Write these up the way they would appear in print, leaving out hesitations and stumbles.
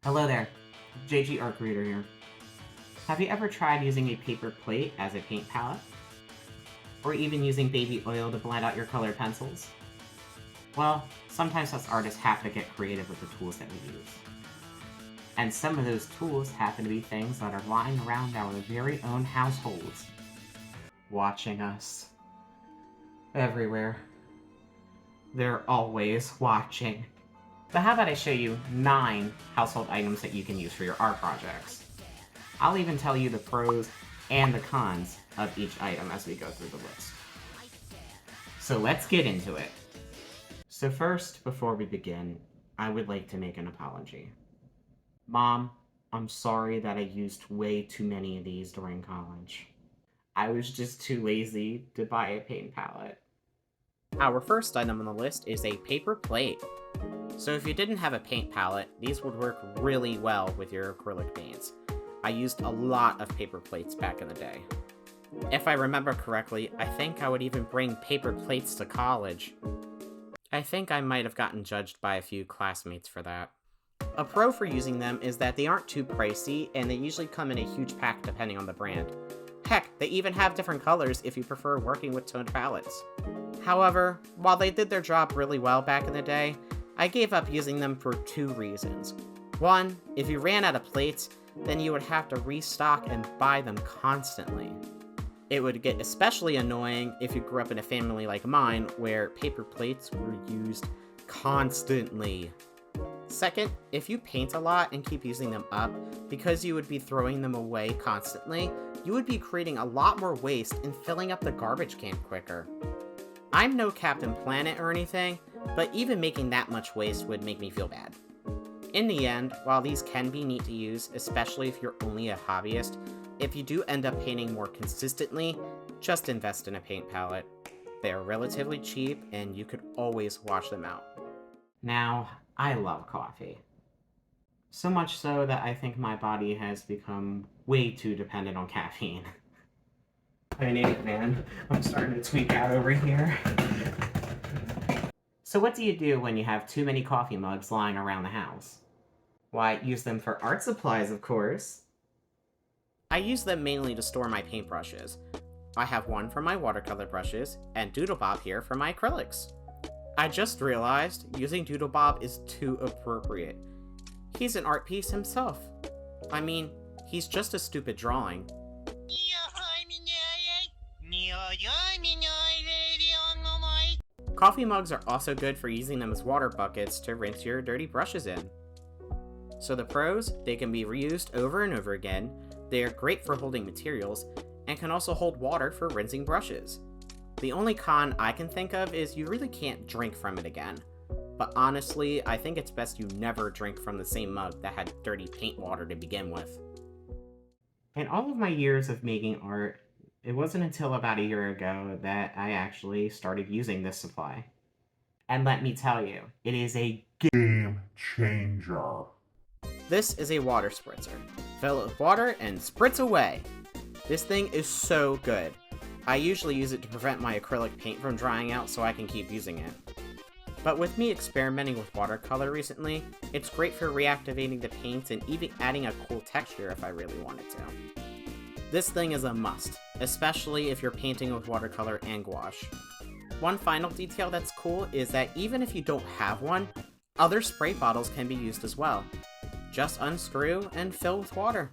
Hello there, JG Art Creator here. Have you ever tried using a paper plate as a paint palette? Or even using baby oil to blend out your colored pencils? Well, sometimes us artists have to get creative with the tools that we use. And some of those tools happen to be things that are lying around our very own households, watching us everywhere. They're always watching. So how about I show you 9 household items that you can use for your art projects. I'll even tell you the pros and the cons of each item as we go through the list. So let's get into it. So first, before we begin, I would like to make an apology. Mom, I'm sorry that I used way too many of these during college. I was just too lazy to buy a paint palette. Our first item on the list is a paper plate. So if you didn't have a paint palette, these would work really well with your acrylic paints. I used a lot of paper plates back in the day. If I remember correctly, I think I would even bring paper plates to college. I think I might have gotten judged by a few classmates for that. A pro for using them is that they aren't too pricey, and they usually come in a huge pack depending on the brand. Heck, they even have different colors if you prefer working with toned palettes. However, while they did their job really well back in the day, I gave up using them for 2 reasons. One, if you ran out of plates, then you would have to restock and buy them constantly. It would get especially annoying if you grew up in a family like mine, where paper plates were used constantly. Second, if you paint a lot and keep using them up, because you would be throwing them away constantly, you would be creating a lot more waste and filling up the garbage can quicker. I'm no Captain Planet or anything, but even making that much waste would make me feel bad. In the end, while these can be neat to use, especially if you're only a hobbyist, if you do end up painting more consistently, just invest in a paint palette. They are relatively cheap, and you could always wash them out. Now, I love coffee. So much so that I think my body has become way too dependent on caffeine. I need it, man. I'm starting to tweak out over here. So what do you do when you have too many coffee mugs lying around the house? Why, use them for art supplies, of course. I use them mainly to store my paintbrushes. I have one for my watercolor brushes, and Doodlebob here for my acrylics. I just realized using Doodlebob is too appropriate. He's an art piece himself. I mean, he's just a stupid drawing. Coffee mugs are also good for using them as water buckets to rinse your dirty brushes in. So the pros, they can be reused over and over again, they are great for holding materials, and can also hold water for rinsing brushes. The only con I can think of is you really can't drink from it again. But honestly, I think it's best you never drink from the same mug that had dirty paint water to begin with. In all of my years of making art, it wasn't until about a year ago that I actually started using this supply. And let me tell you, it is a Game changer. This is a water spritzer. Fill it with water and spritz away. This thing is so good. I usually use it to prevent my acrylic paint from drying out so I can keep using it. But with me experimenting with watercolor recently, it's great for reactivating the paints and even adding a cool texture if I really wanted to. This thing is a must, especially if you're painting with watercolor and gouache. One final detail that's cool is that even if you don't have one, other spray bottles can be used as well. Just unscrew and fill with water.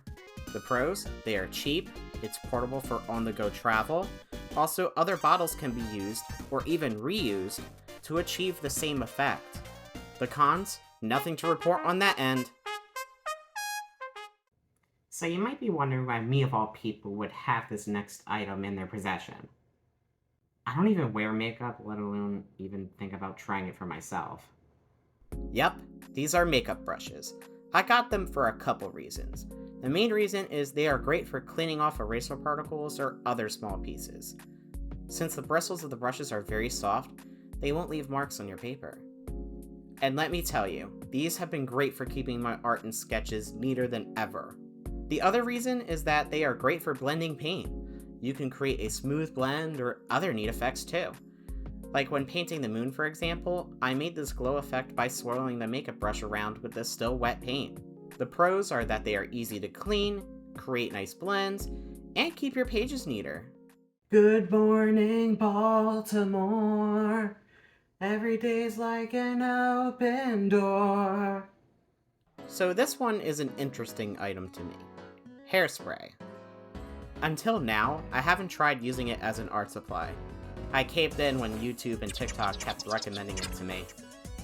The pros, they are cheap, it's portable for on-the-go travel. Also, other bottles can be used, or even reused, to achieve the same effect. The cons, nothing to report on that end. So you might be wondering why me of all people would have this next item in their possession. I don't even wear makeup, let alone even think about trying it for myself. Yep, these are makeup brushes. I got them for a couple reasons. The main reason is they are great for cleaning off eraser particles or other small pieces. Since the bristles of the brushes are very soft, they won't leave marks on your paper. And let me tell you, these have been great for keeping my art and sketches neater than ever. The other reason is that they are great for blending paint. You can create a smooth blend or other neat effects too. Like when painting the moon, for example, I made this glow effect by swirling the makeup brush around with the still wet paint. The pros are that they are easy to clean, create nice blends, and keep your pages neater. Good morning, Baltimore. Every day's like an open door. So this one is an interesting item to me. Hairspray. Until now, I haven't tried using it as an art supply. I caved in when YouTube and TikTok kept recommending it to me.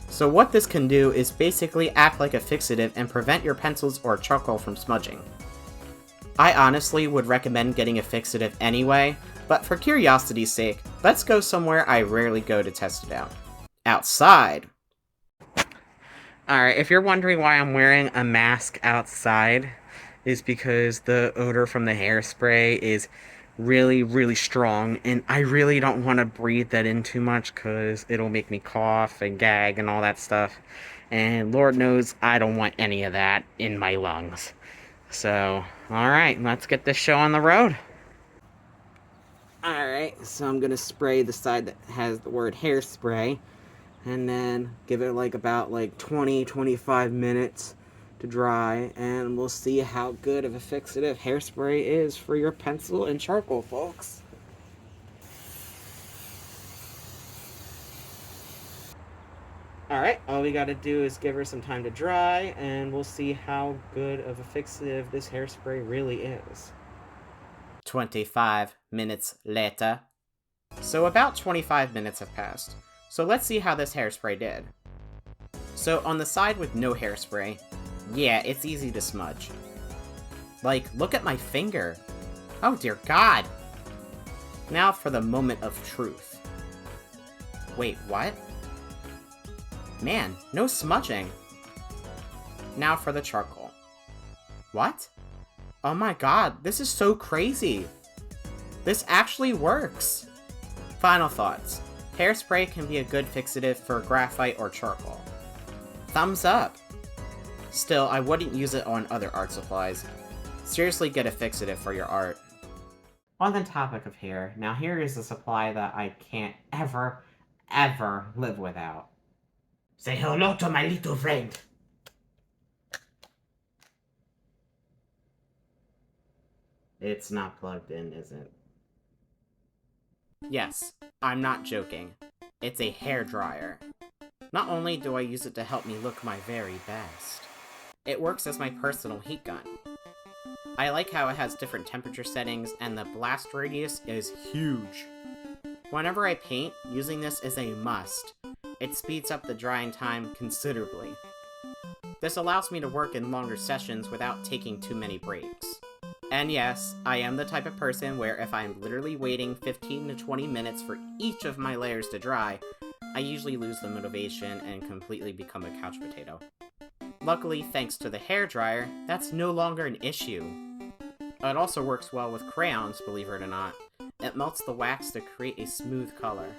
So what this can do is basically act like a fixative and prevent your pencils or charcoal from smudging. I honestly would recommend getting a fixative anyway, but for curiosity's sake, let's go somewhere I rarely go to test it out. Outside! Alright, if you're wondering why I'm wearing a mask outside, is because the odor from the hairspray is really, really strong, and I really don't want to breathe that in too much because it'll make me cough and gag and all that stuff. And Lord knows I don't want any of that in my lungs. So, alright, let's get this show on the road. Alright, so I'm gonna spray the side that has the word hairspray, and then give it about 20-25 minutes to dry, and we'll see how good of a fixative hairspray is for your pencil and charcoal, folks. Alright, all we gotta do is give her some time to dry, and we'll see how good of a fixative this hairspray really is. 25 minutes later. So about 25 minutes have passed. So let's see how this hairspray did. So on the side with no hairspray, yeah, it's easy to smudge. Look at my finger. Oh dear God. Now for the moment of truth. Wait, what? Man, no smudging. Now for the charcoal. What? Oh my God, this is so crazy. This actually works. Final thoughts. Hairspray can be a good fixative for graphite or charcoal. Thumbs up. Still, I wouldn't use it on other art supplies. Seriously, get a fixative for your art. On the topic of hair, now here is a supply that I can't ever live without. Say hello to my little friend. It's not plugged in, is it? Yes, I'm not joking. It's a hairdryer. Not only do I use it to help me look my very best, it works as my personal heat gun. I like how it has different temperature settings, and the blast radius is huge. Whenever I paint, using this is a must. It speeds up the drying time considerably. This allows me to work in longer sessions without taking too many breaks. And yes, I am the type of person where if I'm literally waiting 15 to 20 minutes for each of my layers to dry, I usually lose the motivation and completely become a couch potato. Luckily, thanks to the hairdryer, that's no longer an issue. It also works well with crayons, believe it or not. It melts the wax to create a smooth color.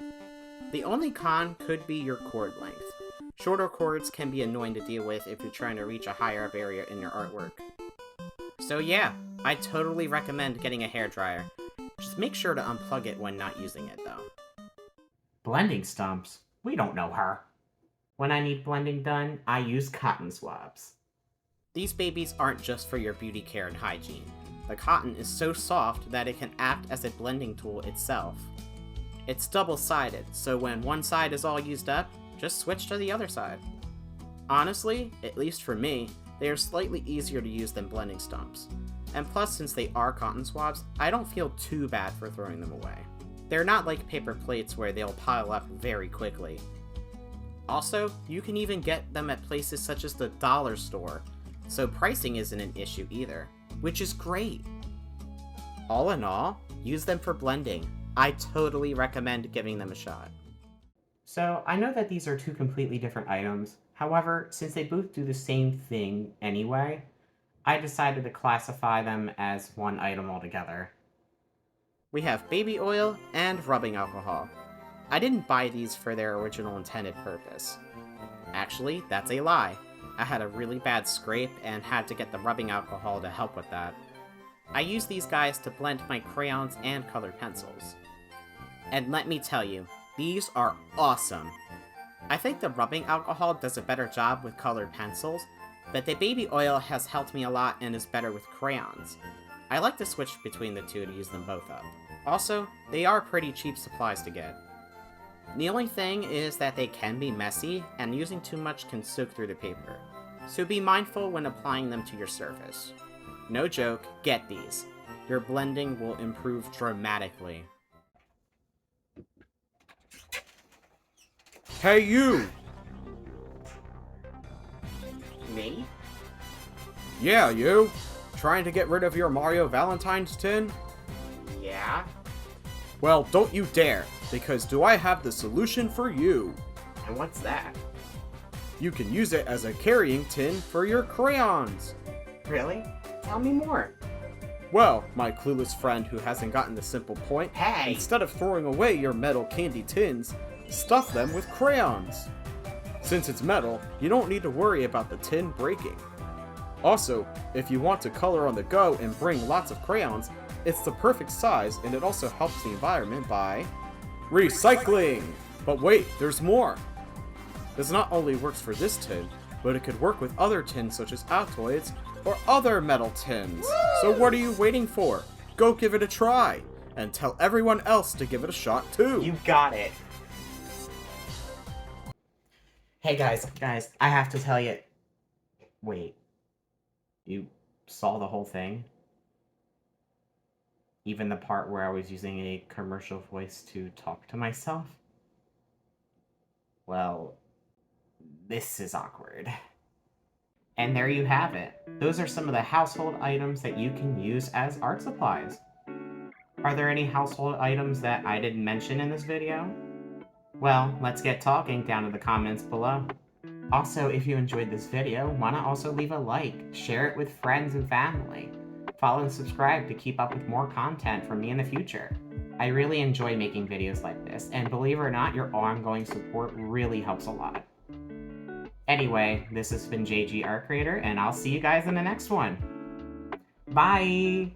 The only con could be your cord length. Shorter cords can be annoying to deal with if you're trying to reach a higher up area in your artwork. So yeah, I totally recommend getting a hairdryer. Just make sure to unplug it when not using it though. Blending stumps? We don't know her. When I need blending done, I use cotton swabs. These babies aren't just for your beauty care and hygiene. The cotton is so soft that it can act as a blending tool itself. It's double-sided, so when one side is all used up, just switch to the other side. Honestly, at least for me, they are slightly easier to use than blending stumps. And plus, since they are cotton swabs, I don't feel too bad for throwing them away. They're not like paper plates where they'll pile up very quickly. Also, you can even get them at places such as the dollar store, so pricing isn't an issue either, which is great. All in all, use them for blending. I totally recommend giving them a shot. So, I know that these are two completely different items. However, since they both do the same thing anyway, I decided to classify them as one item altogether. We have baby oil and rubbing alcohol. I didn't buy these for their original intended purpose. Actually, that's a lie. I had a really bad scrape and had to get the rubbing alcohol to help with that. I use these guys to blend my crayons and colored pencils. And let me tell you, these are awesome. I think the rubbing alcohol does a better job with colored pencils, but the baby oil has helped me a lot and is better with crayons. I like to switch between the two to use them both up. Also, they are pretty cheap supplies to get. The only thing is that they can be messy, and using too much can soak through the paper. So be mindful when applying them to your surface. No joke, get these. Your blending will improve dramatically. Hey you! Me? Yeah, you! Trying to get rid of your Mario Valentine's tin? Yeah? Well, don't you dare, because do I have the solution for you? And what's that? You can use it as a carrying tin for your crayons! Really? Tell me more. Well, my clueless friend who hasn't gotten the simple point, Hey! instead of throwing away your metal candy tins, stuff them with crayons. Since it's metal, you don't need to worry about the tin breaking. Also, if you want to color on the go and bring lots of crayons, it's the perfect size, and it also helps the environment by recycling! But wait, there's more! This not only works for this tin, but it could work with other tins such as Altoids or other metal tins. So what are you waiting for? Go give it a try, and tell everyone else to give it a shot too! You got it. Hey guys, I have to tell you. Wait. You saw the whole thing? Even the part where I was using a commercial voice to talk to myself? Well, this is awkward. And there you have it. Those are some of the household items that you can use as art supplies. Are there any household items that I didn't mention in this video? Well, let's get talking down in the comments below. Also, if you enjoyed this video, why not also leave a like, share it with friends and family. Follow and subscribe to keep up with more content from me in the future. I really enjoy making videos like this, and believe it or not, your ongoing support really helps a lot. Anyway, this has been JG Art Creator, and I'll see you guys in the next one. Bye!